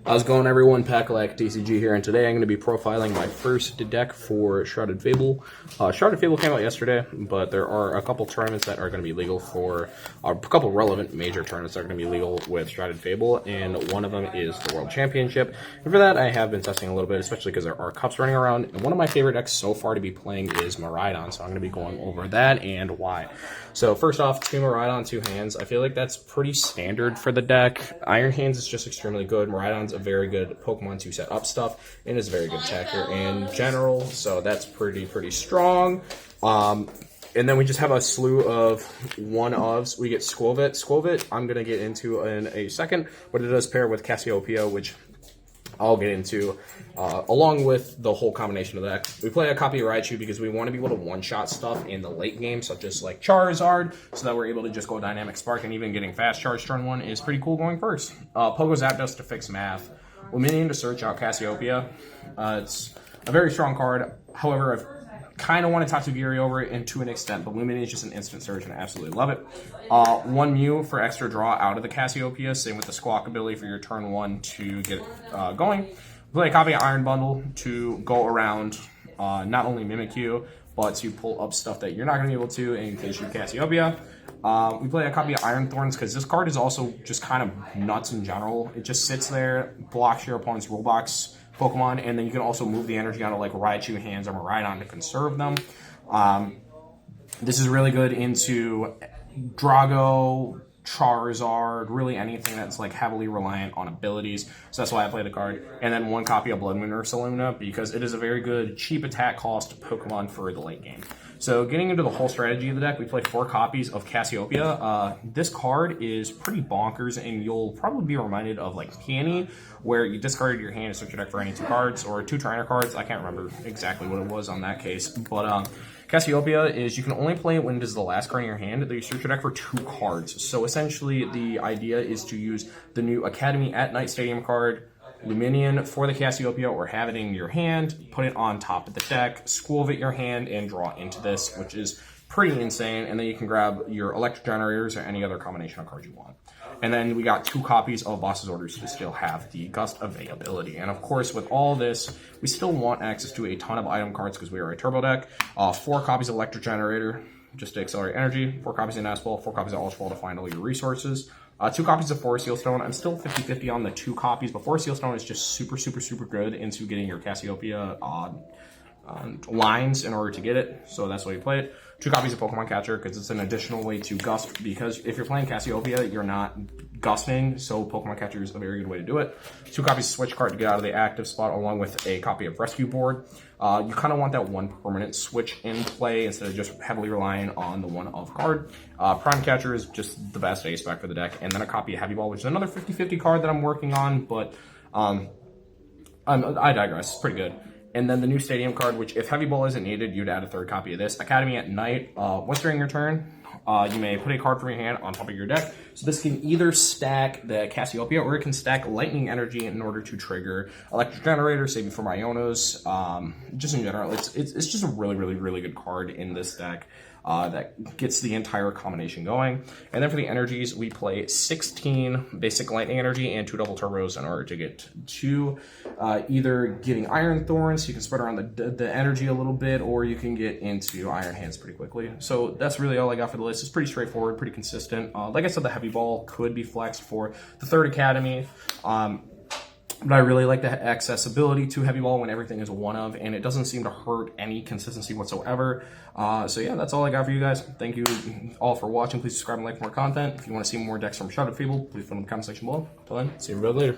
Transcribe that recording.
How's it going, everyone? Packalak TCG here, and today I'm going to be profiling my first deck for Shrouded Fable. Shrouded Fable came out yesterday, but there are a couple tournaments that are going to be legal for a couple relevant major tournaments that are going to be legal with Shrouded Fable, and one of them is the World Championship. And for that, I have been testing a little bit, especially because there are cups running around. And one of my favorite decks so far to be playing is Miraidon, so I'm going to be going over that and why. So first off, 2 Miraidon, 2 hands. I feel like that's pretty standard for the deck. Iron Hands is just extremely good. Miraidon's a very good Pokemon to set up stuff, and is a very good attacker in general, so that's pretty strong. And then we just have a slew of one-ofs. We get Skwovet. Skwovet I'm going to get into in a second, but it does pair with Cassiopeia, which I'll get into, along with the whole combination of that. We play a copy of Raichu because we want to be able to one-shot stuff in the late game, such as like Charizard, so that we're able to just go Dynamic Spark, and even getting Fast Charge turn 1 is pretty cool going first. Pogo Zapdos to fix math. Lumineon to search out Cassiopeia. It's a very strong card. However, I've kind of want to Tatsugiri over it, and to an extent, but Lumineon is just an instant search, and I absolutely love it. 1 Mew for extra draw out of the Cassiopeia. Same with the Squawkabilly for your turn 1 to get it going. Play a copy of Iron Bundle to go around not only Mimikyu, but to pull up stuff that you're not going to be able to in case you're Cassiopeia. We play a copy of Iron Thorns because this card is also just kind of nuts in general. It just sits there, blocks your opponent's Roblox Pokemon, and then you can also move the energy onto like Raichu hands or Miraidon to conserve them. This is really good into Drago, Charizard, really anything that's like heavily reliant on abilities. So that's why I play the card. And then 1 copy of Bloodmoon Ursaluna because it is a very good cheap attack cost Pokemon for the late game. So getting into the whole strategy of the deck, we play 4 copies of Cassiopeia. This card is pretty bonkers, and you'll probably be reminded of like Peony, where you discarded your hand to search your deck for any 2 cards, or 2 trainer cards. I can't remember exactly what it was on that case, but Cassiopeia is you can only play it when it is the last card in your hand that you search your deck for 2 cards. So essentially the idea is to use the new Academy at Night Stadium card, Lumineon for the Cassiopeia, or have it in your hand, put it on top of the deck, Skwovet your hand, and draw into this, which is pretty insane. And then you can grab your Electric Generators or any other combination of cards you want. And then we got 2 copies of Boss's Orders to still have the Gust availability. And of course, with all this, we still want access to a ton of item cards because we are a turbo deck. 4 copies of Electric Generator, just to accelerate energy. 4 copies of Nest Ball, 4 copies of Ultra Ball to find all your resources. 2 copies of Forest Seal Stone. I'm still 50-50 on the 2 copies, but Forest Seal Stone is just super good into getting your Cassiopeia lines in order to get it, so that's why you play it. 2 copies of Pokemon Catcher because it's an additional way to gust, because if you're playing Cassiopeia, you're not gusting, so Pokemon Catcher is a very good way to do it. 2 copies of Switch Cart to get out of the active spot, along with a copy of Rescue Board. You kind of want that 1 permanent switch in play instead of just heavily relying on the 1 of card. Prime Catcher is just the best ace spec for the deck, and then a copy of Heavy Ball, which is another 50-50 card that I'm working on, but I digress. It's pretty good. And then the new Stadium card, which if Heavy Ball isn't needed, you'd add a 3rd copy of this. Academy at Night. Once during your turn, you may put a card from your hand on top of your deck. So this can either stack the Cassiopeia, or it can stack Lightning Energy in order to trigger Electric Generator, save you from Ionos. Just in general, it's just a really good card in this deck. That gets the entire combination going. And then for the energies, we play 16 basic lightning energy and 2 double turbos in order to get to either getting Iron Thorns, so you can spread around the energy a little bit, or you can get into Iron Hands pretty quickly. So that's really all I got for the list. It's pretty straightforward, pretty consistent. Like I said, the Heavy Ball could be flexed for the 3rd Academy. But I really like the accessibility to Heavy Ball when everything is 1 of, and it doesn't seem to hurt any consistency whatsoever. So yeah, that's all I got for you guys. Thank you all for watching. Please subscribe and like for more content. If you want to see more decks from Shrouded Fable, please put them in the comment section below. Until then, see everybody later.